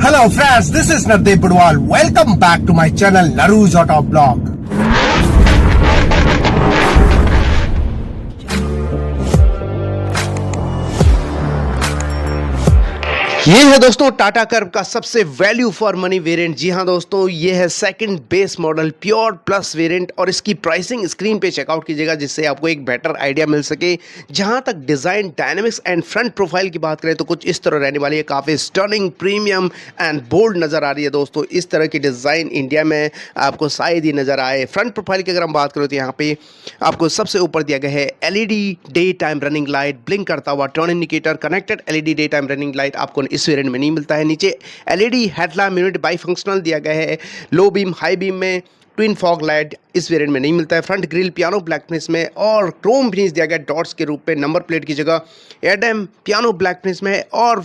Hello friends, this is Nardeep Budwal. Welcome back to my channel Naru's Auto Blog. ये है दोस्तों Tata curve का सबसे वैल्यू फॉर मनी वेरिएंट। जी हाँ दोस्तों, ये है second base model pure plus variant और इसकी प्राइसिंग स्क्रीन पे चेकआउट कीजिएगा जिससे आपको एक बेटर आइडिया मिल सके। जहाँ तक design, dynamics and front profile की बात करें तो कुछ इस तरह रहने वाली है। काफ़ी स्टनिंग, प्रीमियम एंड बोल्ड नज़र आ रही है दोस्तों। इस तरह की डिज़ाइन इंडिया में आपको शायद ही नज़र आए। फ्रंट प्रोफाइल की अगर हम बात करें तो यहाँ पे आपको सबसे ऊपर दिया गया है LED day time running light, blink करता हुआ turn indicator, connected LED day time running light आपको इस वेरिएंट में नहीं मिलता है। नीचे LED headlamp unit by functional दिया गया है। लो बीम, हाई बीम में ट्विन फॉग लाइट इस वेरिएंट में नहीं मिलता है। Front grille piano black finish में और क्रोम फिनिश दिया गया डॉट्स के रूप में। नंबर प्लेट की जगह एडम पियानो ब्लैक फिनिश में है और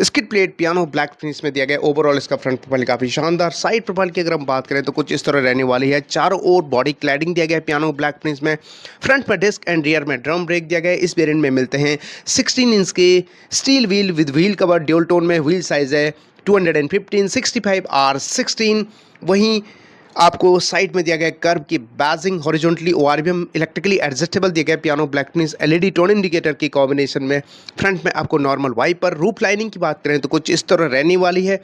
skid plate piano black finish में दिया गया। ओवरऑल इसका फ्रंट प्रोफाइल काफ़ी शानदार। साइड प्रोफाइल की अगर हम बात करें तो कुछ इस तरह रहने वाली है। चारों ओर बॉडी क्लैडिंग दिया गया है पियानो ब्लैक फिनिश में। फ्रंट में डिस्क एंड रियर में ड्रम ब्रेक दिया गया है। इस वेरिएंट में मिलते हैं 16 इंच के steel wheel with wheel cover dual tone में। व्हील साइज है 215 65R16। वहीं आपको साइड में दिया गया कर्व की badging horizontally ORVM electrically adjustable दिया गया piano black finish LED tone indicator की कॉम्बिनेशन में। फ्रंट में आपको नॉर्मल वाइपर। रूफ लाइनिंग की बात करें तो कुछ इस तरह रहने वाली है।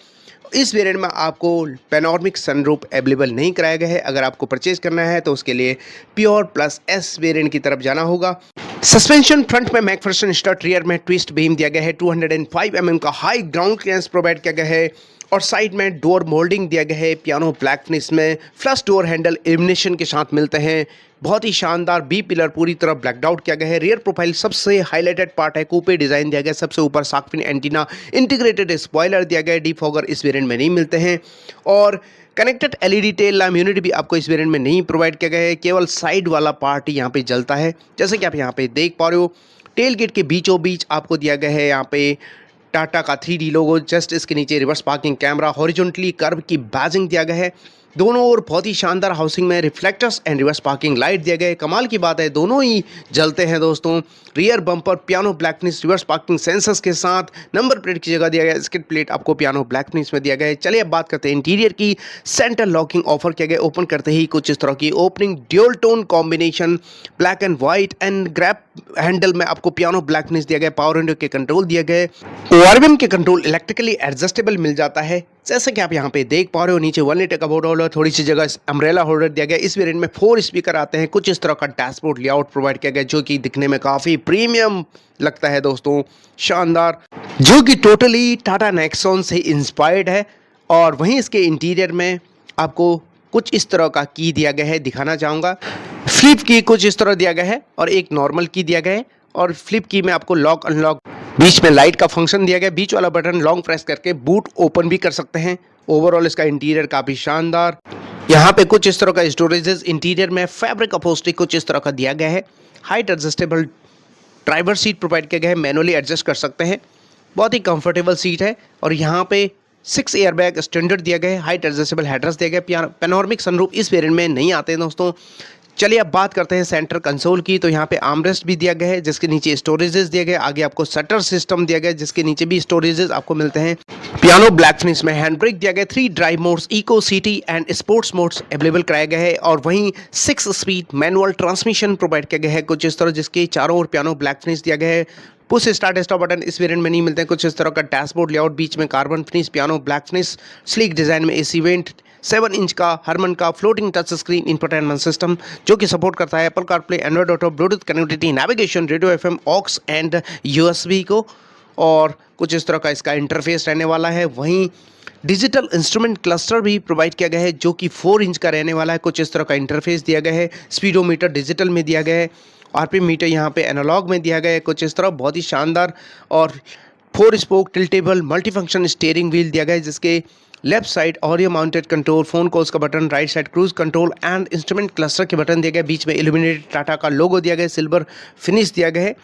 इस वेरिएंट में आपको पैनोरमिक सनरूफ अवेलेबल नहीं कराया गया है। अगर आपको परचेज करना है तो उसके लिए प्योर प्लस S वेरिएंट की तरफ जाना होगा। सस्पेंशन फ्रंट में मैकफर्सन स्टड, रियर में ट्विस्ट बीम दिया गया है। 205 mm का हाई ग्राउंड क्लियरेंस प्रोवाइड किया गया है और साइड में डोर मोल्डिंग दिया गया है पियानो ब्लैक फिनिश में। फ्लश डोर हैंडल इल्यूमिनेशन के साथ मिलते हैं। बहुत ही शानदार बी पिलर पूरी तरह ब्लैकड आउट किया गया है। रियर प्रोफाइल सबसे हाईलाइटेड पार्ट है। कूपे डिजाइन दिया गया है। सबसे ऊपर shark fin antenna, integrated spoiler दिया गया है। डीफॉगर इस वेरिएंट में नहीं मिलते हैं और connected LED tail lamp unit भी आपको इस वेरिएंट में नहीं प्रोवाइड किया गया है। केवल साइड वाला पार्ट यहाँ पे जलता है जैसे कि आप यहाँ पे देख पा रहे हो। टेल गेट के बीचों बीच आपको दिया गया है यहाँ पे टाटा का 3D लोगो। जस्ट इसके नीचे reverse parking camera, horizontally curve की बैजिंग दिया गया है। दोनों ओर बहुत ही शानदार हाउसिंग में reflectors and reverse parking light दिया गया है। कमाल की बात है दोनों ही जलते हैं दोस्तों। Rear bumper piano black finish reverse parking sensors के साथ। नंबर प्लेट की जगह दिया गया है। स्किड प्लेट आपको पियानो ब्लैक फिनिश में दिया गया है। चलिए अब बात करते हैं इंटीरियर की। सेंटर लॉकिंग ऑफर किया गया। ओपन करते ही कुछ इस तरह की opening, dual tone combination, black and white and grab handle में आपको पियानो ब्लैक फिनिश दिया गया। पावर विंडो के कंट्रोल दिया गया है। ORVM के कंट्रोल इलेक्ट्रिकली एडजस्टेबल मिल जाता है जैसे कि आप यहाँ पे देख पा रहे हो। नीचे 1 लीटर का बोर्ड होल्डर, थोड़ी सी जगह अम्ब्रेला होल्डर दिया गया। इस वेरिएंट में 4 स्पीकर आते हैं। कुछ इस तरह का डैशबोर्ड लेआउट प्रोवाइड किया गया जो कि दिखने में काफ़ी प्रीमियम लगता है दोस्तों, शानदार, जो कि टोटली टाटा नेक्सॉन से इंस्पायर्ड है। और वहीं इसके इंटीरियर में आपको कुछ इस तरह का की दिया गया है, दिखाना चाहूँगा। फ्लिप की कुछ इस तरह दिया गया है और एक नॉर्मल की दिया गया है और फ्लिप की में आपको लॉक अनलॉक, बीच में लाइट का फंक्शन दिया गया। बीच वाला बटन लॉन्ग प्रेस करके बूट ओपन भी कर सकते हैं। ओवरऑल इसका इंटीरियर काफ़ी शानदार। यहाँ पे कुछ इस तरह का स्टोरेजेस इंटीरियर में फैब्रिक अपहोल्स्ट्री कुछ इस तरह का दिया गया है। Height adjustable driver seat provide किया गया है, मैनुअली एडजस्ट कर सकते हैं। बहुत ही कंफर्टेबल सीट है और यहाँ पे 6 एयरबैग स्टैंडर्ड दिया गया है। हाइट एडजस्टेबल हेडरेस्ट दिया गया है। पैनोरमिक सनरूफ इस वेरिएंट में नहीं आते हैं दोस्तों। चलिए अब बात करते हैं सेंटर कंसोल की। तो यहाँ पे आर्मरेस्ट भी दिया गया है जिसके नीचे स्टोरेजेस दिया गया है। आगे आपको शटर सिस्टम दिया गया है जिसके नीचे भी स्टोरेजेस आपको मिलते हैं। पियानो ब्लैक फिनिश में हैंड ब्रेक दिया गया है। 3 drive modes, eco, city and sports modes available कराया गया है और वहीं 6 स्पीड मैनुअल ट्रांसमिशन प्रोवाइड किया गया है कुछ इस तरह, जिसके चारों ओर पियानो ब्लैक फिनिश दिया गया है। पुश स्टार्ट स्टॉप बटन इस वेरिएंट में नहीं मिलते हैं। कुछ इस तरह का डैशबोर्ड लेआउट, बीच में carbon finish, piano black finish, sleek design में AC वेंट, 7 इंच का हरमन का floating touch screen infotainment system जो कि सपोर्ट करता है Apple CarPlay, Android Auto, Bluetooth connectivity, navigation, radio FM, aux and USB को। और कुछ इस तरह का इसका इंटरफेस रहने वाला है। वहीं डिजिटल इंस्ट्रूमेंट क्लस्टर भी प्रोवाइड किया गया है जो कि 4 इंच का रहने वाला है। कुछ इस तरह का इंटरफेस दिया गया है। स्पीडोमीटर डिजिटल में दिया गया है। RPM मीटर यहाँ पे एनालॉग में दिया गया है कुछ इस तरह, बहुत ही शानदार। और 4 spoke tiltable multifunction steering wheel दिया गया है जिसके left side audio mounted control, phone calls का button, right side cruise control and instrument cluster के बटन दिया गया। बीच में इल्यूमिनेटेड टाटा का लोगो दिया गया, सिल्वर फिनिश दिया गया है।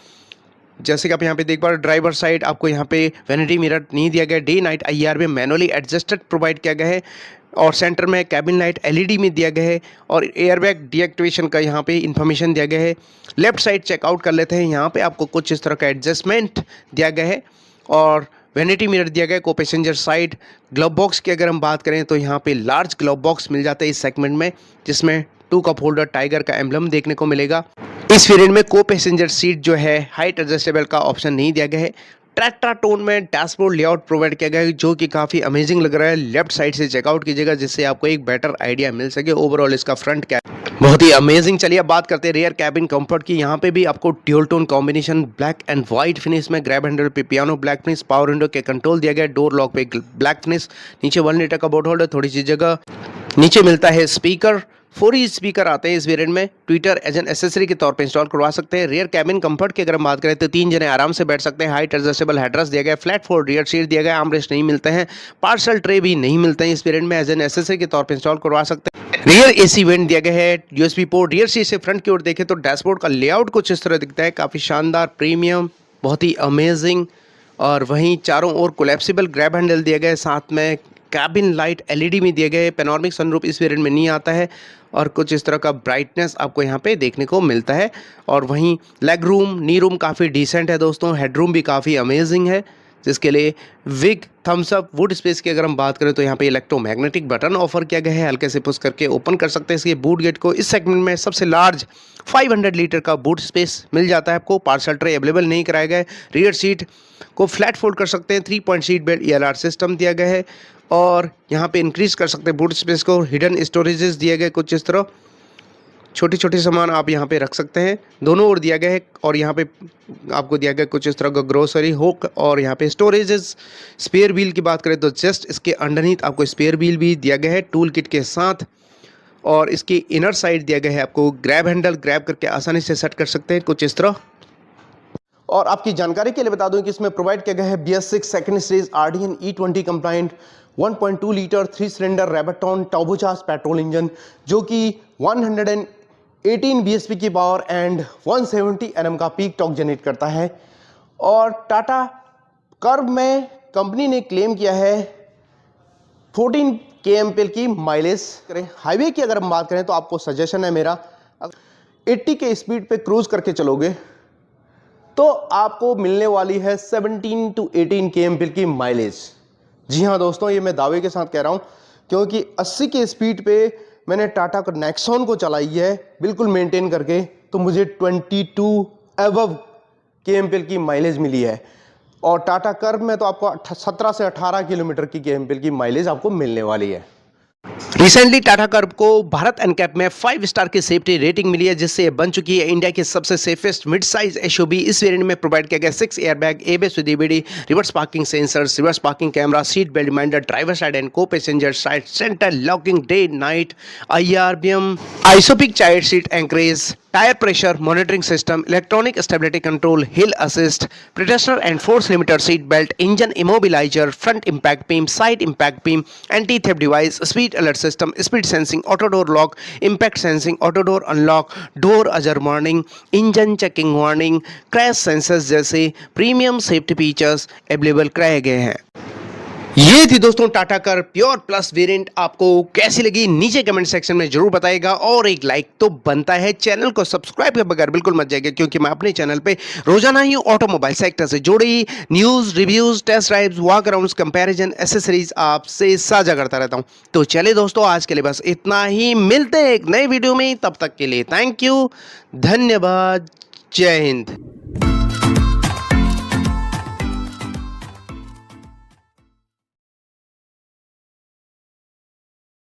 जैसे कि आप यहाँ पे देख पा रहे हो, ड्राइवर साइड आपको यहाँ पे वैनिटी मिरर नहीं दिया गया। डे नाइट IR में मैनुअली एडजस्टेड प्रोवाइड किया गया है और सेंटर में कैबिन लाइट LED में दिया गया है और एयरबैग डीएक्टिवेशन का यहाँ पे इन्फॉर्मेशन दिया गया है। लेफ्ट साइड चेकआउट कर लेते हैं। यहाँ पे आपको कुछ इस तरह का एडजस्टमेंट दिया गया है और वैनिटी मिरर दिया गया है। को पैसेंजर साइड ग्लव बॉक्स की अगर हम बात करें तो यहाँ पे लार्ज ग्लव बॉक्स मिल जाता है इस सेगमेंट में, जिसमें 2 कप होल्डर टाइगर का एम्बलम देखने को मिलेगा। इस वेरिएंट में को पैसेंजर सीट जो है हाइट एडजस्टेबल का ऑप्शन नहीं दिया गया है। टेट्राटोन में डैशबोर्ड लेआउट प्रोवाइड किया गया है जो कि काफ़ी अमेजिंग लग रहा है। लेफ्ट साइड से चेकआउट कीजिएगा जिससे आपको एक बेटर आइडिया मिल सके। ओवरऑल इसका फ्रंट कैब बहुत ही अमेजिंग। चलिए अब बात करते हैं रियर कैबिन कंफर्ट की। यहाँ पे भी आपको dual tone combination black and white finish में, ग्रैब हैंडल पे piano black finish, power window के कंट्रोल दिया गया है, डोर लॉक पे ब्लैक फिनिश, नीचे 1 लीटर का बोट होल्डर, थोड़ी सी जगह नीचे मिलता है स्पीकर। 4 स्पीकर आते हैं इस वेरिएंट में। ट्विटर एज एन एसेसरी के तौर पे इंस्टॉल करवा सकते हैं। रियर कैबिन कंफर्ट की अगर हम बात करें तो 3 जने आराम से बैठ सकते हैं। हाइट एडजस्टेबल हेडरेस्ट दिया गया है। फ्लैट 4 रियर सीट दिया गया है। आर्मरेस्ट नहीं मिलते हैं। पार्सल ट्रे भी नहीं मिलते हैं इस वेरिएंट में। एज एन एसेसरी के तौर पे इंस्टॉल करवा सकते हैं। रियर एसी वेंट दिया गया है। USB port. रियर सीट से फ्रंट की ओर देखें तो डैशबोर्ड का लेआउट कुछ इस तरह दिखता है, काफ़ी शानदार, प्रीमियम, बहुत ही अमेजिंग। और वहीं चारों ओर कोलैप्सिबल ग्रैब हैंडल दिया गया है। साथ में कैबिन लाइट एलईडी में दिए गए। पैनोरामिक सनरूफ इस वेरिएंट में नहीं आता है। और कुछ इस तरह का ब्राइटनेस आपको यहाँ पे देखने को मिलता है। और वहीं लेग रूम, नी रूम काफ़ी डिसेंट है दोस्तों। हेडरूम भी काफ़ी अमेजिंग है, जिसके लिए विग थम्स अप। वुड स्पेस की अगर हम बात करें तो यहाँ पे इलेक्ट्रोमैग्नेटिक बटन ऑफर किया गया है, हल्के से पुश करके ओपन कर सकते हैं इसके बूट गेट को। इस सेगमेंट में सबसे लार्ज 500 लीटर का बूट स्पेस मिल जाता है आपको। पार्सल ट्रे अवेलेबल नहीं कराया गया है। रियर सीट को फ्लैट फोल्ड कर सकते हैं। 3 point seat belt ELR system दिया गया है। और यहाँ पे इंक्रीज कर सकते हैं बूट स्पेस को। हिडन स्टोरेजेस दिए गए कुछ इस तरह, छोटे छोटे सामान आप यहाँ पे रख सकते हैं। दोनों ओर दिया गया है। और यहाँ पे आपको दिया गया कुछ इस तरह का ग्रोसरी हुक। और यहाँ पे स्टोरेजेस। स्पेयर व्हील की बात करें तो जस्ट इसके अंडरनीथ आपको स्पेयर व्हील भी दिया गया है टूल किट के साथ। और इसकी इनर साइड दिया गया है आपको ग्रैब हैंडल, ग्रैब करके आसानी से सेट कर सकते हैं कुछ इस तरह। और आपकी जानकारी के लिए बता दूं कि इसमें प्रोवाइड किया गया है BS6 second series RDN E20 compliant 1.2 litre 3 cylinder Revotron turbocharge petrol engine, जो कि 118 bhp की पावर एंड 170 Nm का पीक टॉर्क जनरेट करता है। और टाटा कर्व में कंपनी ने क्लेम किया है 14 kmpl की माइलेज करें। हाईवे की अगर हम बात करें तो आपको सजेशन है मेरा, 80 के स्पीड पे क्रूज करके चलोगे तो आपको मिलने वाली है 17 to 18 kmpl की माइलेज। जी हाँ दोस्तों, ये मैं दावे के साथ कह रहा हूँ, क्योंकि 80 के स्पीड पे मैंने टाटा का नेक्सॉन को चलाई है बिल्कुल मेंटेन करके, तो मुझे 22 एबव kmpl की माइलेज मिली है। और टाटा कर्व में तो आपको 17 से 18 किलोमीटर की kmpl की माइलेज आपको मिलने वाली है। रिसेंटली टाटा कर्व को भारत एनकैप में 5 स्टार की सेफ्टी रेटिंग मिली है, जिससे बन चुकी है इंडिया की सबसे सेफेस्ट मिड साइज SUV। इस वेरिएंट में प्रोवाइड किया गया 6 airbag, ABS with EBD, reverse parking sensors, reverse parking camera, seat belt reminder, driver side and co passenger side centre locking, day night IRBM, isofix child seat anchorage, tyre pressure monitoring system, electronic stability control, hill assist, protector and force limiter seat belt, engine immobiliser, front impact beam, side impact beam, anti theft device, speed alert system, speed sensing, auto door lock, impact sensing, auto door unlock, door ajar warning, engine checking warning, crash sensors जैसे premium safety features available कराए गए हैं। ये थी दोस्तों Tata Curvv pure plus variant. आपको कैसी लगी नीचे कमेंट सेक्शन में जरूर बताइएगा, और एक लाइक तो बनता है। चैनल को सब्सक्राइब के बगैर बिल्कुल मत जाइएगा, क्योंकि मैं अपने चैनल पे रोजाना ही ऑटोमोबाइल सेक्टर से जुड़ी news, reviews, test drives, walk arounds, comparison, accessories आपसे साझा करता रहता हूँ। तो चलिए दोस्तों, आज के लिए बस इतना ही। मिलते हैं एक नए वीडियो में, तब तक के लिए थैंक यू, धन्यवाद, जय हिंद।